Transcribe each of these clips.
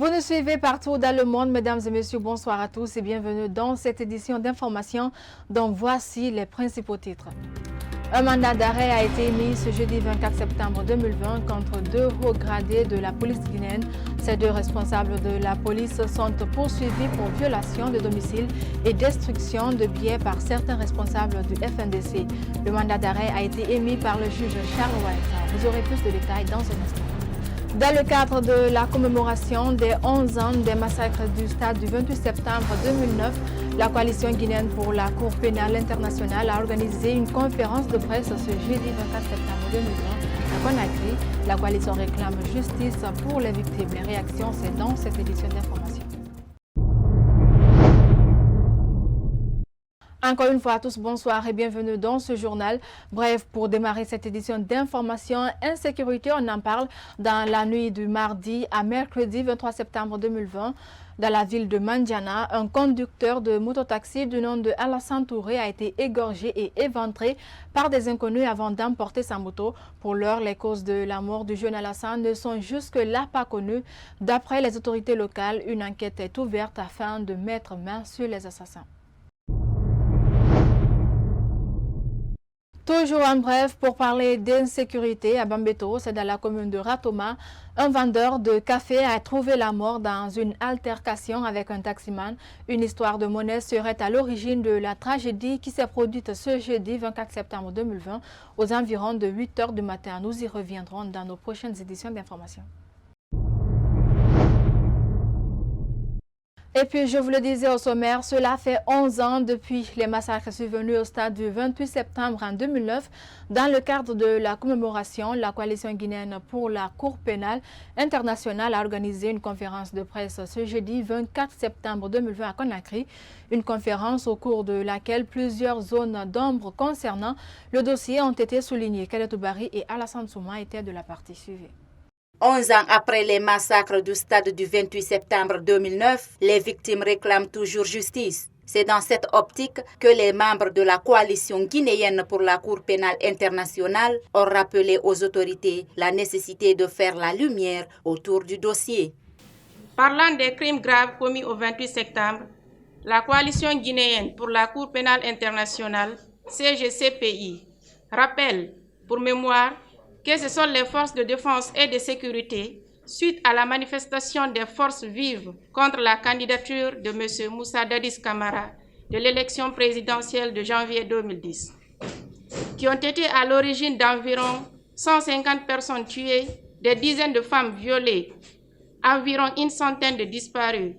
Vous nous suivez partout dans le monde, mesdames et messieurs, bonsoir à tous et bienvenue dans cette édition d'information dont voici les principaux titres. Un mandat d'arrêt a été émis ce jeudi 24 septembre 2020 contre deux hauts gradés de la police guinéenne. Ces deux responsables de la police sont poursuivis pour violation de domicile et destruction de biens par certains responsables du FNDC. Le mandat d'arrêt a été émis par le juge Charles White. Vous aurez plus de détails dans un instant. Dans le cadre de la commémoration des 11 ans des massacres du stade du 28 septembre 2009, la coalition guinéenne pour la Cour pénale internationale a organisé une conférence de presse ce jeudi 24 septembre 2020 à Conakry. La coalition réclame justice pour les victimes. Les réactions, c'est dans cette édition d'information. Encore une fois à tous, bonsoir et bienvenue dans ce journal. Bref, pour démarrer cette édition d'information, insécurité, on en parle dans la nuit du mardi à mercredi 23 septembre 2020. Dans la ville de Mandiana, un conducteur de mototaxi du nom de Alassane Touré a été égorgé et éventré par des inconnus avant d'emporter sa moto. Pour l'heure, les causes de la mort du jeune Alassane ne sont jusque-là pas connues. D'après les autorités locales, une enquête est ouverte afin de mettre main sur les assassins. Toujours en bref, pour parler d'insécurité à Bambeto, c'est dans la commune de Ratoma, un vendeur de café a trouvé la mort dans une altercation avec un taximan. Une histoire de monnaie serait à l'origine de la tragédie qui s'est produite ce jeudi 24 septembre 2020 aux environs de 8 h du matin. Nous y reviendrons dans nos prochaines éditions d'information. Et puis, je vous le disais au sommaire, cela fait 11 ans depuis les massacres survenus au stade du 28 septembre en 2009. Dans le cadre de la commémoration, la coalition guinéenne pour la Cour pénale internationale a organisé une conférence de presse ce jeudi 24 septembre 2020 à Conakry. Une conférence au cours de laquelle plusieurs zones d'ombre concernant le dossier ont été soulignées. Keletou Bari et Alassane Souma étaient de la partie suivie. 11 ans après les massacres du stade du 28 septembre 2009, les victimes réclament toujours justice. C'est dans cette optique que les membres de la coalition guinéenne pour la Cour pénale internationale ont rappelé aux autorités la nécessité de faire la lumière autour du dossier. Parlant des crimes graves commis au 28 septembre, la coalition guinéenne pour la Cour pénale internationale, CGCPI, rappelle, pour mémoire, que ce sont les forces de défense et de sécurité, suite à la manifestation des forces vives contre la candidature de M. Moussa Dadis Camara de l'élection présidentielle de janvier 2010, qui ont été à l'origine d'environ 150 personnes tuées, des dizaines de femmes violées, environ une centaine de disparus,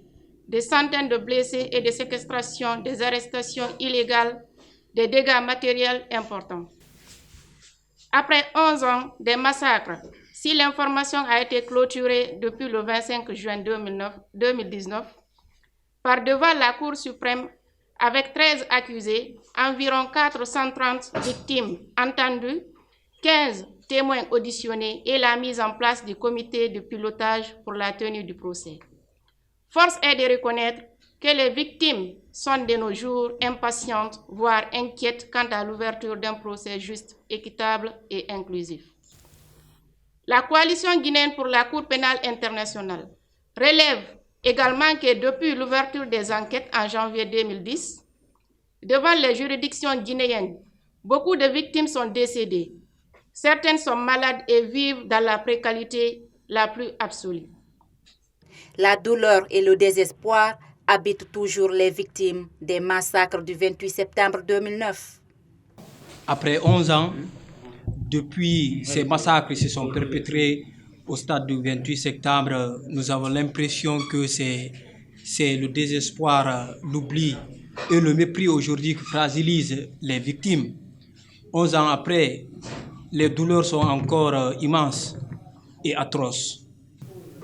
des centaines de blessés et des séquestrations, des arrestations illégales, des dégâts matériels importants. Après 11 ans des massacres, si l'information a été clôturée depuis le 25 juin 2019, par devant la Cour suprême avec 13 accusés, environ 430 victimes entendues, 15 témoins auditionnés et la mise en place du comité de pilotage pour la tenue du procès. Force est de reconnaître que les victimes sont de nos jours impatientes, voire inquiètes quant à l'ouverture d'un procès juste, équitable et inclusif. La coalition guinéenne pour la Cour pénale internationale relève également que depuis l'ouverture des enquêtes en janvier 2010, devant les juridictions guinéennes, beaucoup de victimes sont décédées. Certaines sont malades et vivent dans la précarité la plus absolue. La douleur et le désespoir habitent toujours les victimes des massacres du 28 septembre 2009. Après 11 ans, depuis ces massacres se sont perpétrés au stade du 28 septembre, nous avons l'impression que c'est le désespoir, l'oubli et le mépris aujourd'hui qui fragilisent les victimes. 11 ans après, les douleurs sont encore immenses et atroces.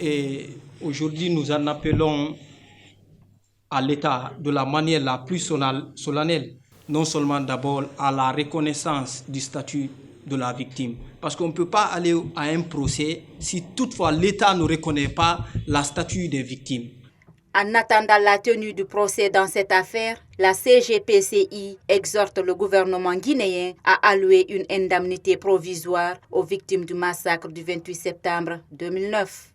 Et aujourd'hui, nous en appelons à l'État de la manière la plus solennelle, non seulement d'abord à la reconnaissance du statut de la victime. Parce qu'on ne peut pas aller à un procès si toutefois l'État ne reconnaît pas la statut des victimes. En attendant la tenue du procès dans cette affaire, la CGPCI exhorte le gouvernement guinéen à allouer une indemnité provisoire aux victimes du massacre du 28 septembre 2009.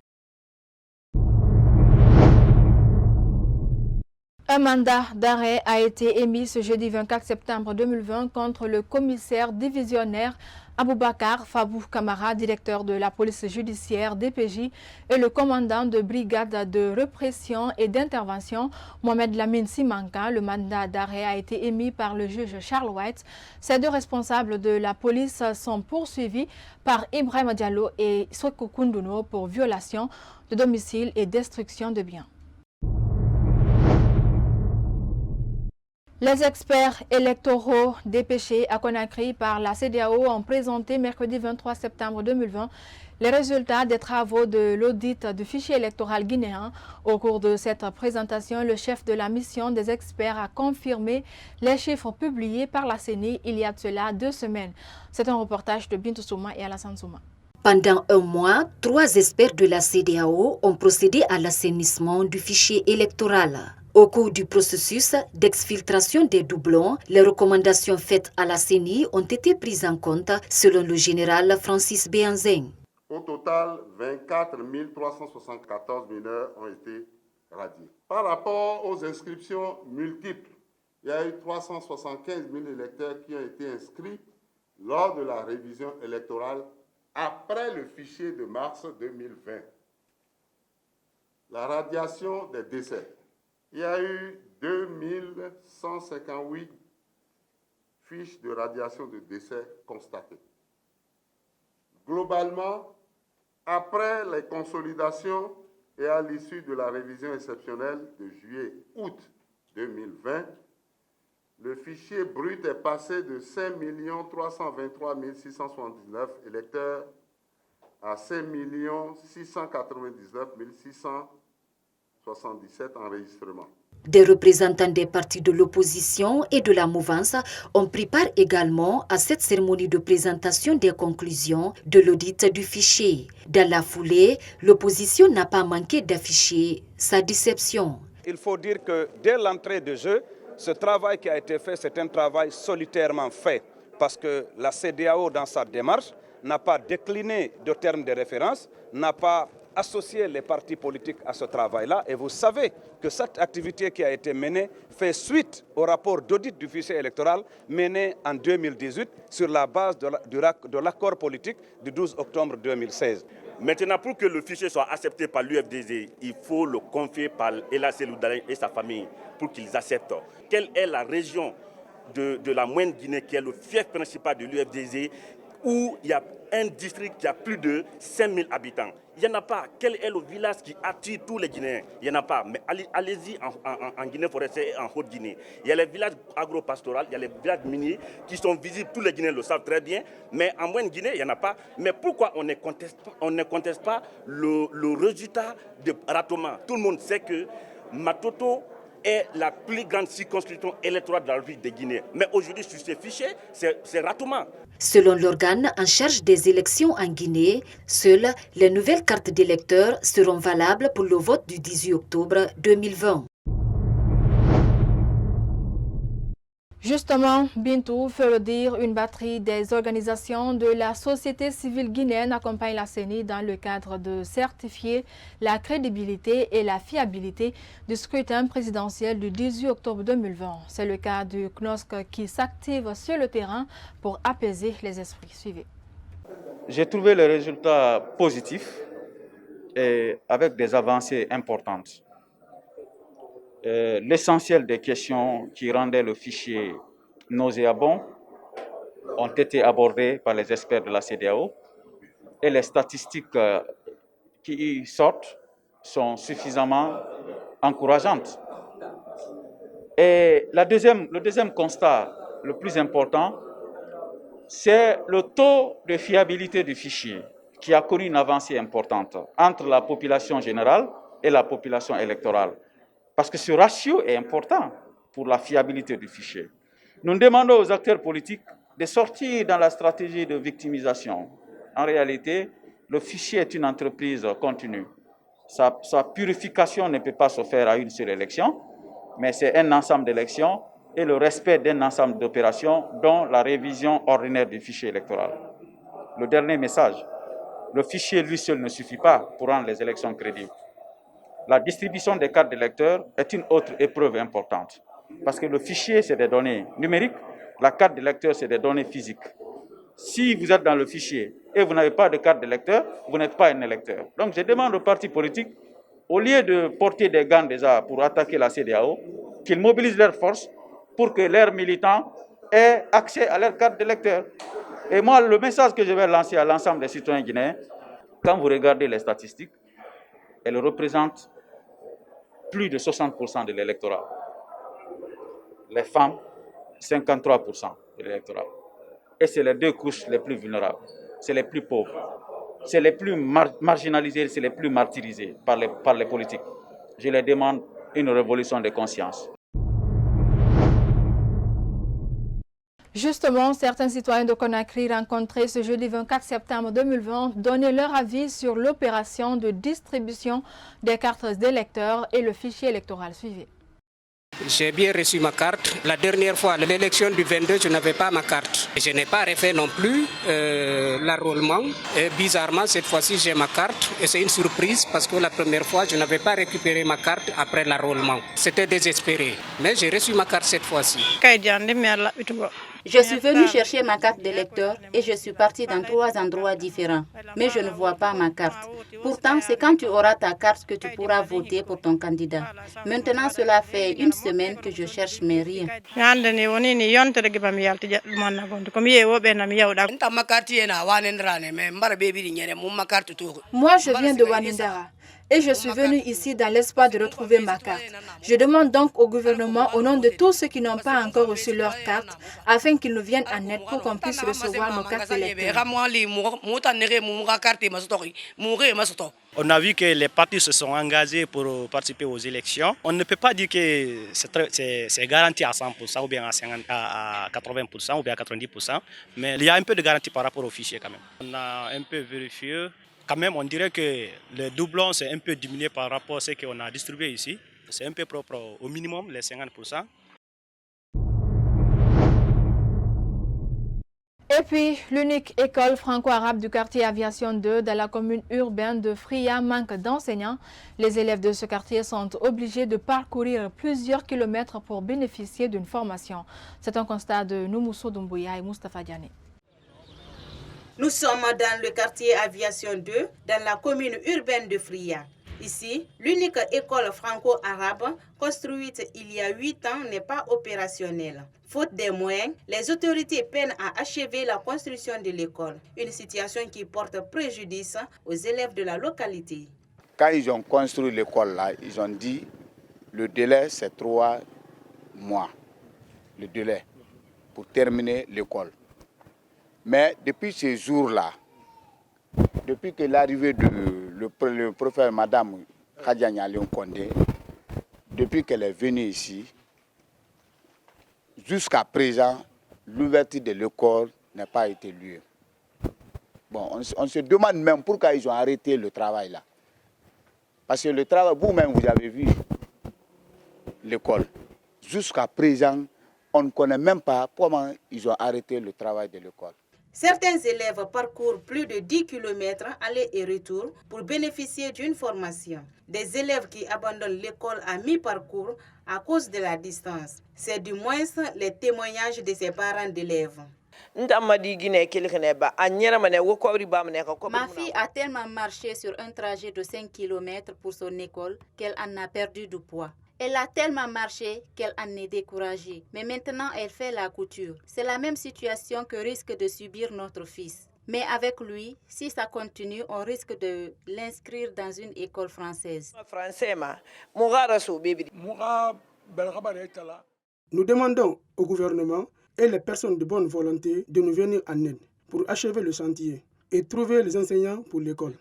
Un mandat d'arrêt a été émis ce jeudi 24 septembre 2020 contre le commissaire divisionnaire Aboubakar Fabou Kamara, directeur de la police judiciaire DPJ, et le commandant de brigade de répression et d'intervention Mohamed Lamine Simanka. Le mandat d'arrêt a été émis par le juge Charles White. Ces deux responsables de la police sont poursuivis par Ibrahim Diallo et Soko Koundouno pour violation de domicile et destruction de biens. Les experts électoraux dépêchés à Conakry par la CEDEAO ont présenté mercredi 23 septembre 2020 les résultats des travaux de l'audit du fichier électoral guinéen. Au cours de cette présentation, le chef de la mission des experts a confirmé les chiffres publiés par la CENI il y a de cela 2 semaines. C'est un reportage de Bintou Souma et Alassane Souma. Pendant un mois, 3 experts de la CEDEAO ont procédé à l'assainissement du fichier électoral. Au cours du processus d'exfiltration des doublons, les recommandations faites à la CENI ont été prises en compte selon le général Francis Béanzin. Au total, 24 374 mineurs ont été radiés. Par rapport aux inscriptions multiples, il y a eu 375 000 électeurs qui ont été inscrits lors de la révision électorale après le fichier de mars 2020. La radiation des décès. Il y a eu 2158 fiches de radiation de décès constatées. Globalement, après les consolidations et à l'issue de la révision exceptionnelle de juillet-août 2020, le fichier brut est passé de 5 323 679 électeurs à 5 699 677 enregistrements. Des représentants des partis de l'opposition et de la mouvance ont pris part également à cette cérémonie de présentation des conclusions de l'audit du fichier. Dans la foulée, l'opposition n'a pas manqué d'afficher sa déception. Il faut dire que dès l'entrée de jeu, ce travail qui a été fait, c'est un travail solitairement fait parce que la CEDEAO, dans sa démarche, n'a pas décliné de termes de référence, n'a pas associé les partis politiques à ce travail-là. Et vous savez que cette activité qui a été menée fait suite au rapport d'audit du fichier électoral mené en 2018 sur la base de l'accord politique du 12 octobre 2016. Maintenant, pour que le fichier soit accepté par l'UFDG, il faut le confier par Ella Seloudalé et sa famille pour qu'ils acceptent. Quelle est la région de la Moyenne Guinée qui est le fief principal de l'UFDG où il y a un district qui a plus de 5000 habitants? Il n'y en a pas. Quel est le village qui attire tous les Guinéens? Il n'y en a pas. Mais allez-y en Guinée forestière et en Haute-Guinée. Il y a les villages agro-pastoraux, il y a les villages miniers qui sont visibles. Tous les Guinéens le savent très bien. Mais en Moyenne Guinée, il n'y en a pas. Mais pourquoi on ne conteste pas le résultat de Ratoma? Tout le monde sait que Matoto est la plus grande circonscription électorale de la République de Guinée. Mais aujourd'hui, sur ces fichiers, c'est Ratoma. Selon l'organe en charge des élections en Guinée, seules les nouvelles cartes d'électeurs seront valables pour le vote du 18 octobre 2020. Justement, Bintou fait le dire, une batterie des organisations de la société civile guinéenne accompagne la CENI dans le cadre de certifier la crédibilité et la fiabilité du scrutin présidentiel du 18 octobre 2020. C'est le cas du CNOSC qui s'active sur le terrain pour apaiser les esprits. Suivez. J'ai trouvé le résultat positif et avec des avancées importantes. L'essentiel des questions qui rendaient le fichier nauséabond ont été abordées par les experts de la CEDEAO et les statistiques qui y sortent sont suffisamment encourageantes. Et le deuxième constat, le plus important, c'est le taux de fiabilité du fichier qui a connu une avancée importante entre la population générale et la population électorale. Parce que ce ratio est important pour la fiabilité du fichier. Nous demandons aux acteurs politiques de sortir dans la stratégie de victimisation. En réalité, le fichier est une entreprise continue. Sa purification ne peut pas se faire à une seule élection, mais c'est un ensemble d'élections et le respect d'un ensemble d'opérations, dont la révision ordinaire du fichier électoral. Le dernier message, le fichier lui seul ne suffit pas pour rendre les élections crédibles. La distribution des cartes d'électeurs est une autre épreuve importante. Parce que le fichier, c'est des données numériques, la carte d'électeur, c'est des données physiques. Si vous êtes dans le fichier et vous n'avez pas de carte d'électeur, vous n'êtes pas un électeur. Donc je demande aux partis politiques, au lieu de porter des gants déjà pour attaquer la CEDEAO, qu'ils mobilisent leurs forces pour que leurs militants aient accès à leur carte d'électeur. Et moi, le message que je vais lancer à l'ensemble des citoyens guinéens, quand vous regardez les statistiques, elles représentent plus de 60% de l'électorat. Les femmes, 53% de l'électorat. Et c'est les deux couches les plus vulnérables. C'est les plus pauvres. C'est les plus marginalisés, c'est les plus martyrisés par les politiques. Je leur demande une révolution de conscience. Justement, certains citoyens de Conakry rencontrés ce jeudi 24 septembre 2020 donnaient leur avis sur l'opération de distribution des cartes d'électeurs et le fichier électoral suivi. J'ai bien reçu ma carte. La dernière fois, l'élection du 22, je n'avais pas ma carte. Je n'ai pas refait non plus l'enrôlement. Et bizarrement, cette fois-ci, j'ai ma carte. Et c'est une surprise parce que la première fois, je n'avais pas récupéré ma carte après l'enrôlement. C'était désespéré. Mais j'ai reçu ma carte cette fois-ci. Je suis venu chercher ma carte d'électeur et je suis parti dans 3 endroits différents. Mais je ne vois pas ma carte. Pourtant, c'est quand tu auras ta carte que tu pourras voter pour ton candidat. Maintenant, cela fait 1 semaine que je cherche mais rien. Moi, je viens de Wanindara. Et je suis venu ici dans l'espoir de retrouver ma carte. Je demande donc au gouvernement, au nom de tous ceux qui n'ont pas encore reçu leur carte, afin qu'ils nous viennent en aide pour qu'on puisse recevoir nos cartes d'électeurs. On a vu que les partis se sont engagés pour participer aux élections. On ne peut pas dire que c'est garanti à 100% ou bien à 80% ou bien à 90%, mais il y a un peu de garantie par rapport au fichier quand même. On a un peu vérifié. Quand même, on dirait que le doublon s'est un peu diminué par rapport à ce qu'on a distribué ici. C'est un peu propre au minimum, les 50%. Et puis, l'unique école franco-arabe du quartier Aviation 2 dans la commune urbaine de Fria manque d'enseignants. Les élèves de ce quartier sont obligés de parcourir plusieurs kilomètres pour bénéficier d'une formation. C'est un constat de Noumousso Doumbouya et Moustapha Diané. Nous sommes dans le quartier Aviation 2, dans la commune urbaine de Fria. Ici, l'unique école franco-arabe construite il y a 8 ans n'est pas opérationnelle. Faute des moyens, les autorités peinent à achever la construction de l'école. Une situation qui porte préjudice aux élèves de la localité. Quand ils ont construit l'école là, ils ont dit le délai c'est 3 mois. Le délai pour terminer l'école. Mais depuis ces jours-là, depuis que l'arrivée le prophète Madame Khadia Nyalion Kondé, depuis qu'elle est venue ici, jusqu'à présent, l'ouverture de l'école n'a pas été lieu. Bon, on se demande même pourquoi ils ont arrêté le travail là. Parce que le travail, vous-même, vous avez vu l'école. Jusqu'à présent, on ne connaît même pas comment ils ont arrêté le travail de l'école. Certains élèves parcourent plus de 10 km aller et retour pour bénéficier d'une formation. Des élèves qui abandonnent l'école à mi-parcours à cause de la distance. C'est du moins les témoignages de ces parents d'élèves. Ma fille a tellement marché sur un trajet de 5 km pour son école qu'elle en a perdu du poids. Elle a tellement marché qu'elle en est découragée. Mais maintenant, elle fait la couture. C'est la même situation que risque de subir notre fils. Mais avec lui, si ça continue, on risque de l'inscrire dans une école française. Nous demandons au gouvernement et les personnes de bonne volonté de nous venir en aide pour achever le chantier et trouver les enseignants pour l'école.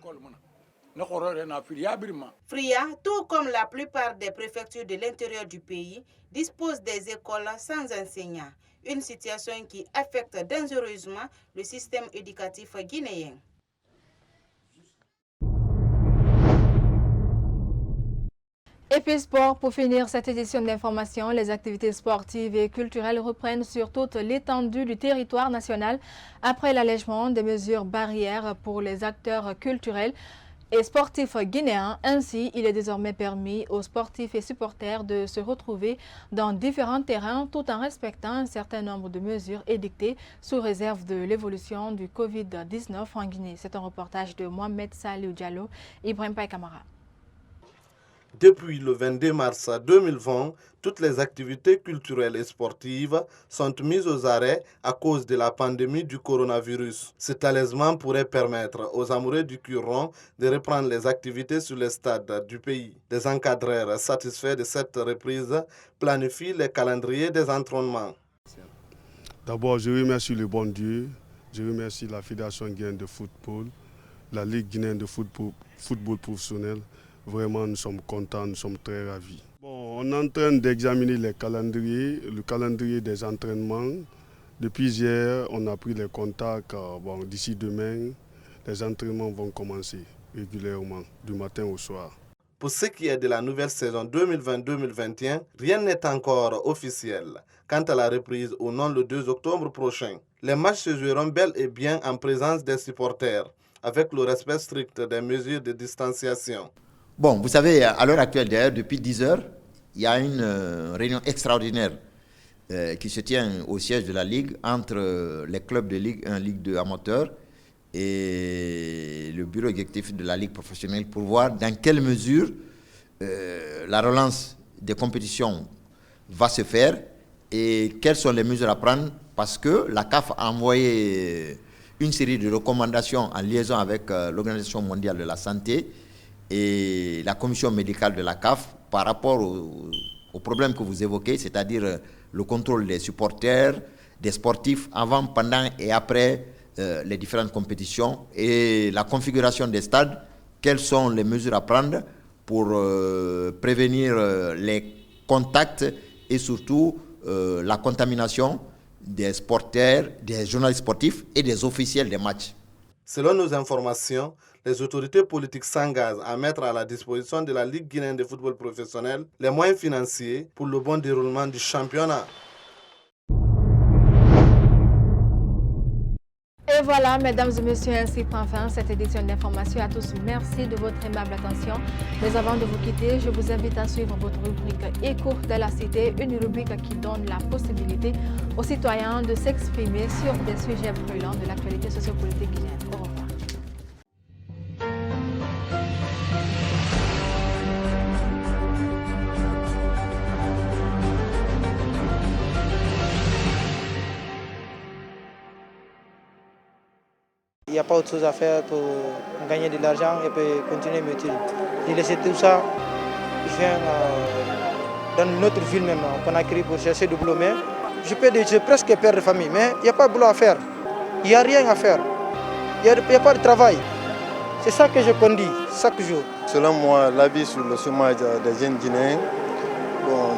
Fria, tout comme la plupart des préfectures de l'intérieur du pays, dispose des écoles sans enseignants. Une situation qui affecte dangereusement le système éducatif guinéen. Et puis sport, pour finir cette édition d'information, les activités sportives et culturelles reprennent sur toute l'étendue du territoire national après l'allègement des mesures barrières pour les acteurs culturels. et sportifs guinéens. Ainsi, il est désormais permis aux sportifs et supporters de se retrouver dans différents terrains tout en respectant un certain nombre de mesures édictées sous réserve de l'évolution du Covid-19 en Guinée. C'est un reportage de Mohamed Salih Diallo, Ibrahim Paye Kamara. Depuis le 22 mars 2020, toutes les activités culturelles et sportives sont mises aux arrêts à cause de la pandémie du coronavirus. Cet allègement pourrait permettre aux amoureux du cul rond de reprendre les activités sur les stades du pays. Les encadreurs satisfaits de cette reprise planifient les calendriers des entraînements. D'abord, je remercie le bon Dieu, je remercie la Fédération guinéenne de football, la Ligue guinéenne de football professionnel. Vraiment, nous sommes contents, nous sommes très ravis. Bon, on est en train d'examiner le calendrier des entraînements. Depuis hier, on a pris les contacts. Bon, d'ici demain, les entraînements vont commencer régulièrement, du matin au soir. Pour ce qui est de la nouvelle saison 2020-2021, rien n'est encore officiel quant à la reprise ou non le 2 octobre prochain. Les matchs se joueront bel et bien en présence des supporters, avec le respect strict des mesures de distanciation. Bon, vous savez, à l'heure actuelle, d'ailleurs, depuis 10 heures, il y a une réunion extraordinaire qui se tient au siège de la Ligue entre les clubs de Ligue 1, Ligue 2 amateurs et le bureau exécutif de la Ligue professionnelle pour voir dans quelle mesure la relance des compétitions va se faire et quelles sont les mesures à prendre parce que la CAF a envoyé une série de recommandations en liaison avec l'Organisation mondiale de la santé et la commission médicale de la CAF par rapport au problème que vous évoquez, c'est-à-dire le contrôle des supporters, des sportifs avant, pendant et après les différentes compétitions et la configuration des stades, quelles sont les mesures à prendre pour prévenir les contacts et surtout la contamination des supporters, des journalistes sportifs et des officiels des matchs. Selon nos informations, les autorités politiques s'engagent à mettre à la disposition de la Ligue guinéenne de football professionnel les moyens financiers pour le bon déroulement du championnat. Et voilà, mesdames et messieurs, ainsi prend fin cette édition d'information. À tous, merci de votre aimable attention. Mais avant de vous quitter, je vous invite à suivre votre rubrique Écho de la Cité, une rubrique qui donne la possibilité aux citoyens de s'exprimer sur des sujets brûlants de l'actualité sociopolitique guinéenne. Au revoir. Il n'y a pas autre chose à faire pour gagner de l'argent et puis continuer mes études. J'ai laissé tout ça, je viens dans notre ville même qu'on a créé pour chercher du boulot. Mais je peux dire, j'ai presque père de famille, mais il n'y a pas de boulot à faire. Il n'y a rien à faire. Il n'y a pas de travail. C'est ça que je condis chaque jour. Selon moi, l'avis sur le chômage des jeunes Guinéens, bon,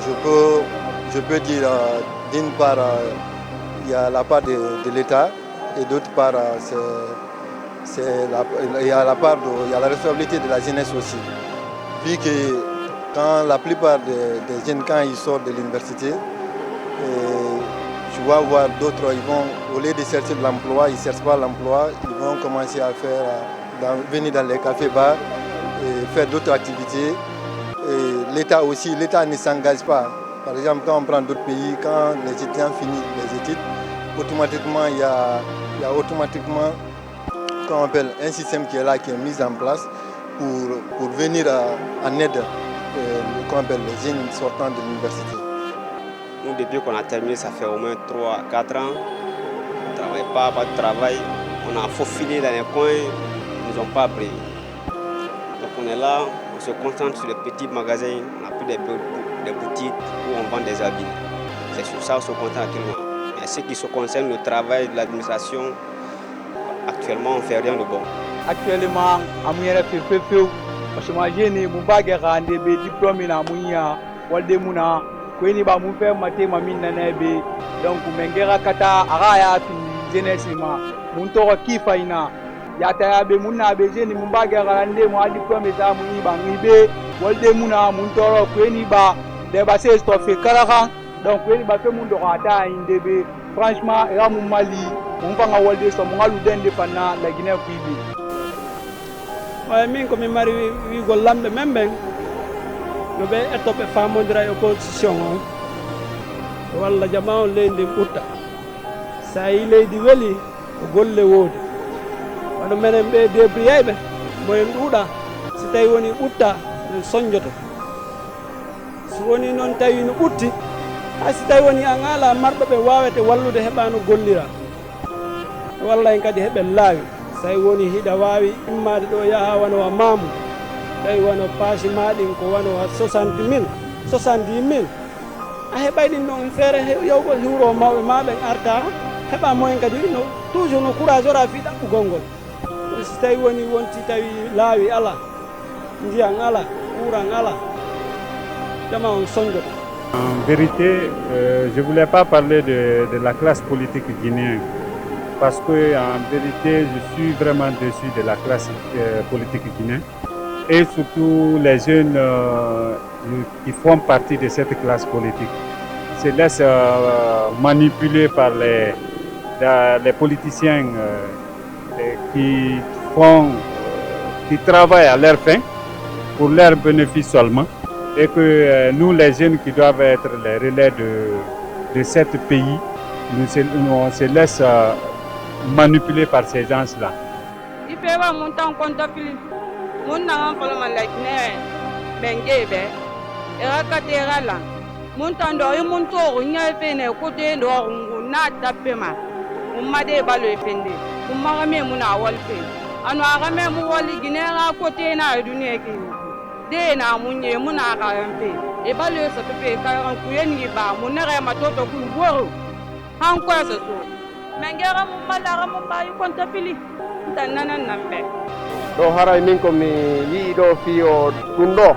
je peux dire d'une part, il y a la part de l'État et d'autre part, il y a la responsabilité de la jeunesse aussi. Vu que quand la plupart des jeunes, quand ils sortent de l'université, tu vas voir d'autres, ils vont, au lieu de chercher de l'emploi, ils ne cherchent pas l'emploi, ils vont commencer à venir dans les cafés-bars et faire d'autres activités. Et l'État aussi, l'État ne s'engage pas. Par exemple, quand on prend d'autres pays, quand les étudiants finissent les études, automatiquement, il y a automatiquement qu'on appelle un système qui est là, qui est mis en place pour venir en aide qu'on appelle les jeunes sortant de l'université. Nous, depuis qu'on a terminé, ça fait au moins 3 à 4 ans. On ne travaille pas de travail. On a faufilé dans les coins, ils ne nous ont pas pris. Donc on est là, on se concentre sur les petits magasins, on n'a plus des boutiques où on vend des habits. C'est sur ça qu'on se concentre actuellement. Mais ce qui se concerne le travail de l'administration, actuellement on ne fait rien de bon. Actuellement, on a fait parce que moi j'ai né mon bagage rendez be diplôme na munya walde muna ko ni ba mu fe mate mamin na nebe donc mengera kata ara ya fi jeunesse ma mun to ki faina ya ta ya be mun na be jeni mun bagage rendez mo diplôme za mu ni ba ngi be walde muna mun to ko ni ba de ba se stoffe karaha donc ko ni ba fe mun do ata indebe franchement era mun mali mun fanga walde so mun alu dende pana la Guinée kuibi. way min komi mari wigol lamɓe men ɓen no ɓe ettoɓe famodira e opposition o walla jama on leydi ndin ɓutta sa yi leydi weeli ko golle woodi waɗo menen ɓe débriyayɓe moyen ɗuuɗa si tawi woni ɓutta en soñjoto so woni noon tawi no ɓutti hay si tawi woni an ala marɗo ɓe wawete wallude heɓano gollira walla en kadi heɓe laawi so tawi woni hiɗa wawi immade ɗo yaaha wanowa maamu tawi wono paasi maɗin ko wanowa 70 000 a heɓay ɗin ɗon feere yewgo hiwro mawɓe ma ɓen arta heɓa moyen kadi no toujours no courage ora fi ɗaɓɓugol ngol so tawi woni wonti tawi laawi ala ndiyan ala kuran ala jama on soñjoto. En vérité, je ne voulais pas parler de la classe politique guinéenne parce que en vérité, je suis vraiment déçu de la classe politique guinéenne et surtout les jeunes qui font partie de cette classe politique. Ils se laissent manipuler par les politiciens qui travaillent à leur fin pour leur bénéfice seulement. Et que nous, les jeunes qui doivent être les relais de ce pays, on se laisse manipuler par ces gens-là. Dena munye muna karampe e balwe sa pepe karan kuyengi ba munere matoto ku woro han kwa sa so mengera mun malara mun bayu konta pili tannanan nambe do haray min ko mi yi do fi o tundo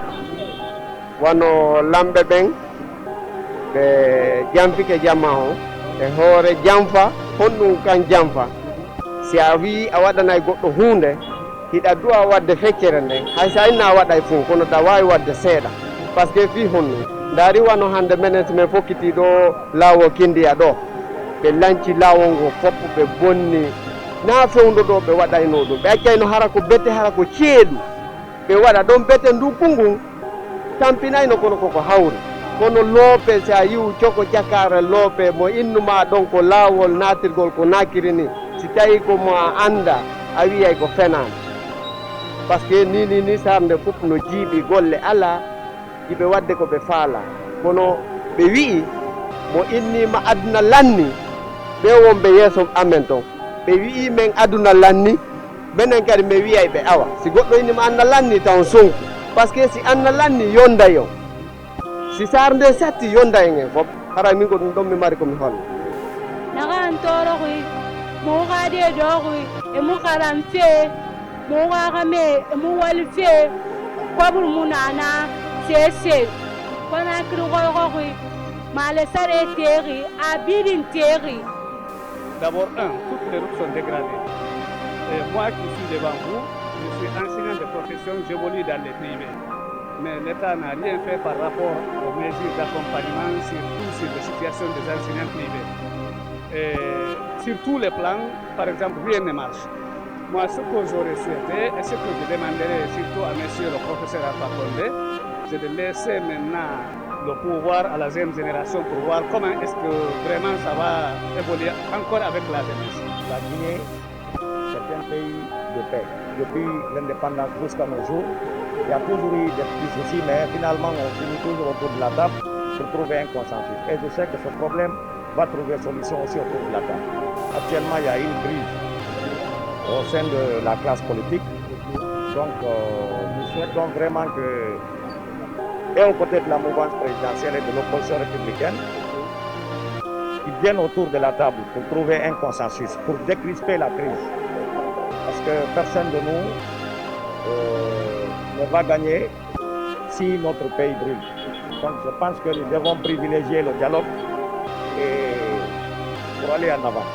wano lambe ben be jamfike jamma o e hore jamfa honnu kan jamfa si a wi a waɗanay goɗɗo hunde hiɗa duwa wadde feccere nde hay sa inna waɗay fuu kono ta wawi wadde seeɗa par ce que fi honno daari wano hande menen men fokkiti ɗo laawo kindiya ɗo ɓe lanci laawol ngo foppo ɓe bonni na fewndo ɗo ɓe waɗayno ɗum ɓe accayno hara ko bete hara ko ceeɗu ɓe waɗa ɗon bete ndukkungu tampinayno kono koko hawri kono loope sa yiwu coko cakare loope mo innuma ɗon ko laawol natirgol ko nakiri ni si tawi komo a anda a wiyay ko fenani par ce que ni sarde fof no jiiɓi golle ala yiɓe wadde ko ɓe faala kono ɓe wi'i mo innima aduna lanni ɓe wonɓe yeeso amen ton ɓe wi'i men aduna lanni minen kadi mi wiyay ɓe awa si goɗɗo innima anna lanni taw sonku par ce que si anna lanni yonda yo si sar nde satti yonda en en fof hara min ko ɗum ɗon mi mari komi holla nagan toroxuy mo xaade doxuy e mu xaram fee mo waxame mu wal fee kobur mu nana sese kona kiri xoyxoxuy male sare teexi a bidin teexi. D'abord, toutes les routes sont dégradées. Et moi qui suis devant vous, je suis enseignant de profession, j'évolue dans les privés. Mais l'État n'a rien fait par rapport aux mesures d'accompagnement, surtout sur la situation des enseignants privés. Et sur tous les plans, par exemple, rien ne marche. Moi, ce que j'aurais souhaité et ce que je demanderais surtout à monsieur le professeur Alpha Condé, c'est de laisser maintenant le pouvoir à la jeune génération pour voir comment est-ce que vraiment ça va évoluer encore avec la jeunesse. La Guinée, c'est un pays de paix. Depuis l'indépendance jusqu'à nos jours, il y a toujours eu des petits soucis, mais finalement on finit toujours autour de la table pour trouver un consensus. Et je sais que ce problème va trouver solution aussi autour de la table. Actuellement, il y a une crise au sein de la classe politique. Donc nous souhaitons vraiment que, et aux côtés de la mouvance présidentielle et de l'opposition républicaine, qui viennent autour de la table pour trouver un consensus, pour décrisper la crise. Parce que personne de nous ne va gagner si notre pays brûle. Donc je pense que nous devons privilégier le dialogue et pour aller en avant.